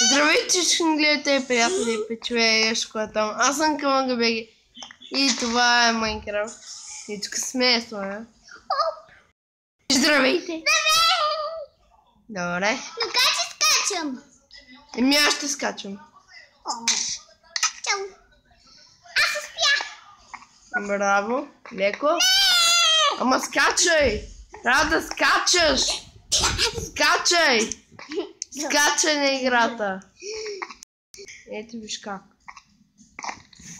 Здравейте, всички гледате, приятели, печове, Ешко там. Аз съм Камъга БГ. И това е Майнкрафт. И тук сме слона. Здравейте! Добре. Но как ще скачам? Еми аз ще скачам. Чао. Аз успях. Браво. Леко. Ама скачай! Трябва да скачаш! Скачай! Скачай на играта. Ето виж как.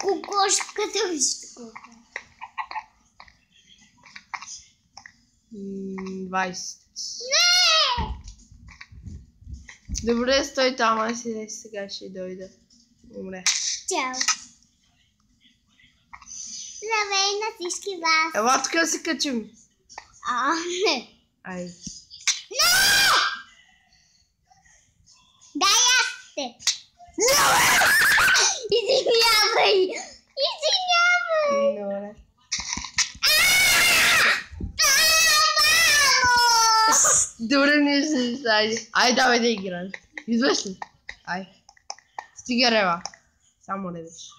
Кокошката виж колко. 20. Не! Добре, стой там, аз сега ще дойда. Добре. Чао. Здравей на всички вас. Ела тук да се качим. Не. Ай. Не! Дай аз те. Извинявай. Извинявай. Добре. Добре, не се сайди. Ай, давай да играем. Идваш ли? Ай. Стига рева. Само ревеш.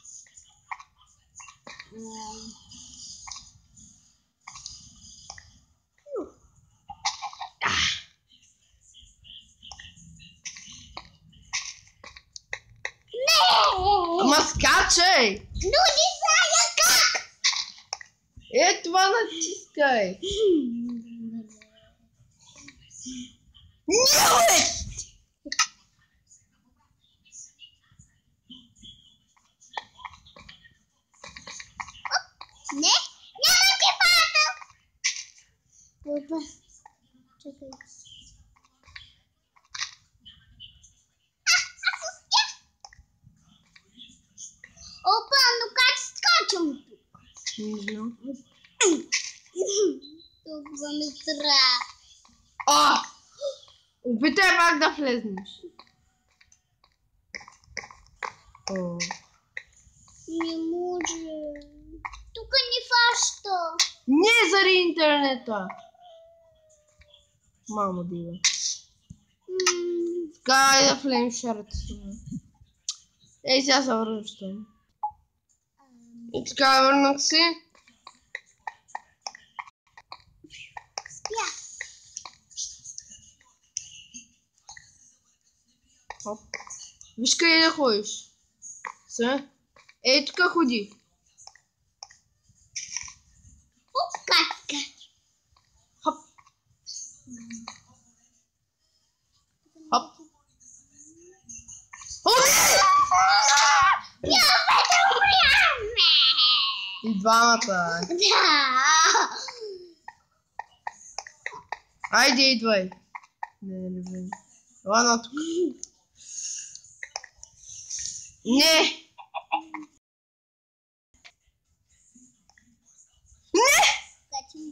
Ама скачай! Но не зная как. Е, това натискай. Не, няма ти пада. Опа, чакай. Аз успях. Опа, но как скачам тук? Не знам. Толкова ме страх. А! Опитай пак да влезнеш. О. Не може. Тук не фаща. Не заради интернета. Мамо дива. Така да влезем шарата сега. Ей, сега се връщам. И така върнах се. Спя. Хоп. Виж къде да ходиш. Ей, тук ходи. Оп, как скача. Хоп. Хоп. Няма да умряме. И двамата. Да. Айде, идвай. Не влезе. Ела на тук. Не! Скачи.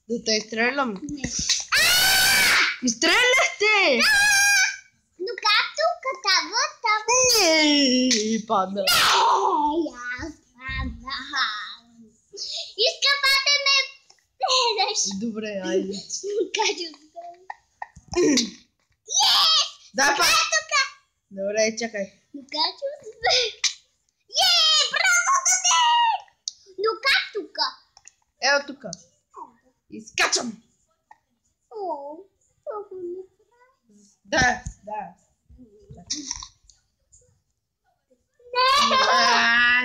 Да те изстрелям. Не. Изстреляхте! Но как тук става? Не, падна. Аз паднах. Искам да ме спреш. Добре, айде. Кажи Дай пак. тук. Добре, чакай. Но как успех? Браво, Даде! Но как тук? Ево тук. Изкачам. О, толкова ми Да.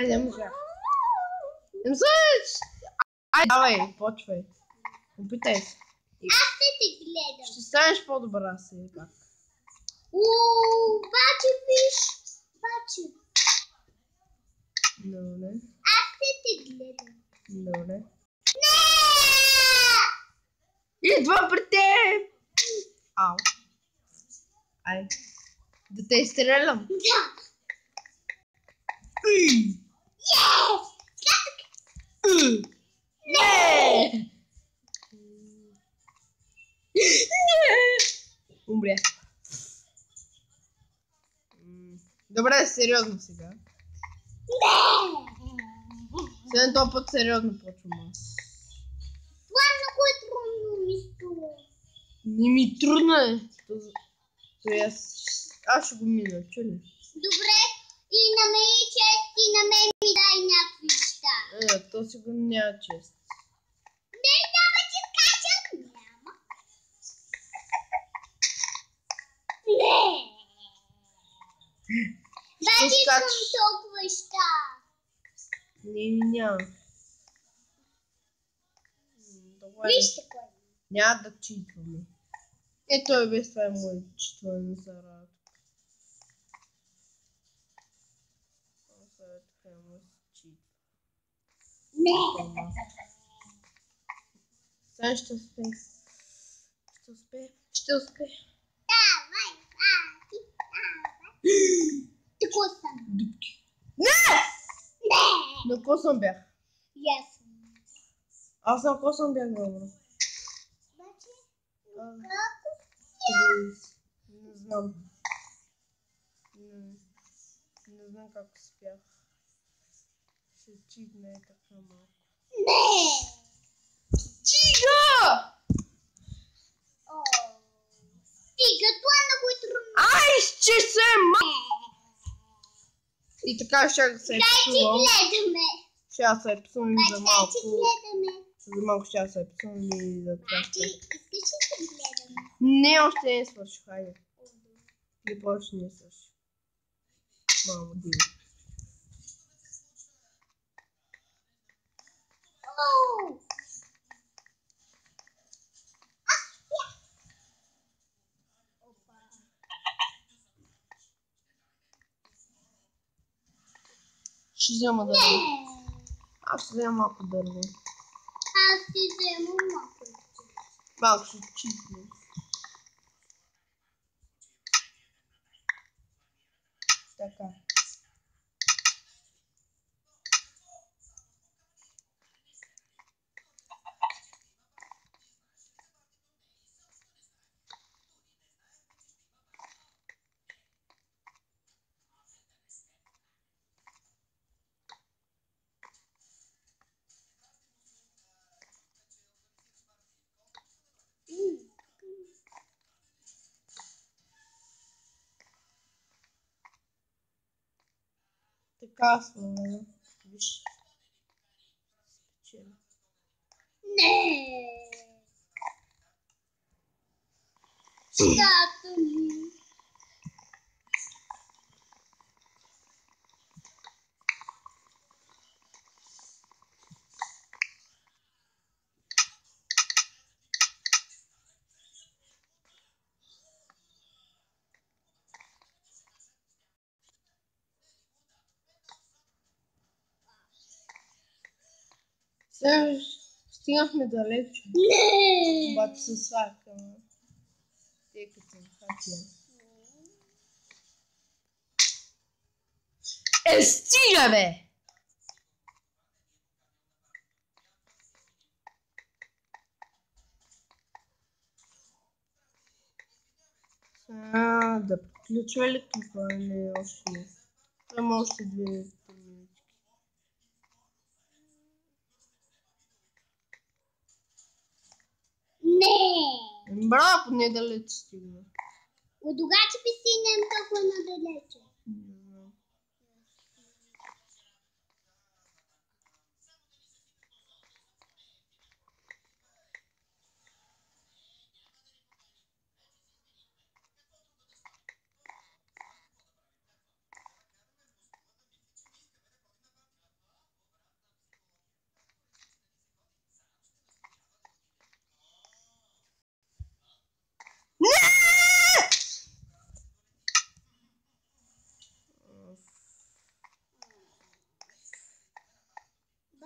Не можа. Не можеш. Айде, давай, почвай. Опитай се. Аз ще те гледам. Ще станеш по-добра сега. Обаче виж. Обаче. Добре. Аз ще те гледам. Добре. Не! Идва при теб! Ау. Ай. Да те изстрелям. Да. Ей! Не! Умря. Добре, сериозно сега. След това път сериозно почвам. Това е много трудно ми струва. Не ми трудно е. Аз ще го мина, чули? Добре, и на мен и чест, и на мен ми дай някакви неща. То сигурно няма чест. Не, няма ти скачам. Няма. Не. Значи искам толкова неща. Няма. Вижте кой. Няма да читваме. Той без това е мой читване за работа. Не. Сега ще успее. Ще успее. Давай, Тако съм. Дупки. Не! На ко съм бях? Ясно. Аз на ко съм бях, добро. Значи, Не знам. Не знам как успях. Ще читна е така малко. не! Стига! Стига, това е много трудно. Ай, че се И така ще се псувам. Дай, че гледаме. Ще се псувам за малко. Дай, че гледаме. За малко ще се псувам и за това. Искаш ли да гледаме? Не, още не свърших, хайде. Не повече не свърших. Мамо, диви. Ще взема дърво. Аз ще взема малко дърво. Аз ще взема малко. Малко ще читна. Така. Така сме, виж. Спечели. Не! Щата ми. Сега стигнахме далеч. Не! Обаче се свакаме. Тъй като съм хакер. Стига, бе! Да приключва ли това или още не? Има още 2 минути. Не! Браво, поне далеч стигна. От кога че би стигнем толкова надалече? Не знам.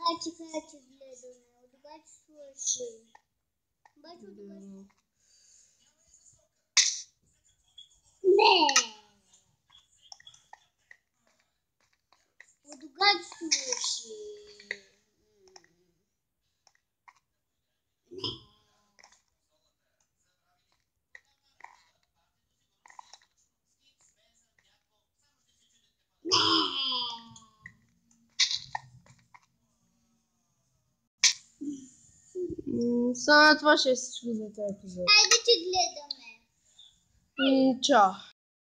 Бачи, че гледаме. От кога че свърши? Бачи, от кога че... Не! От кога че свърши? Само това ще е всичко за този епизод. Хайде, че гледаме. И чао!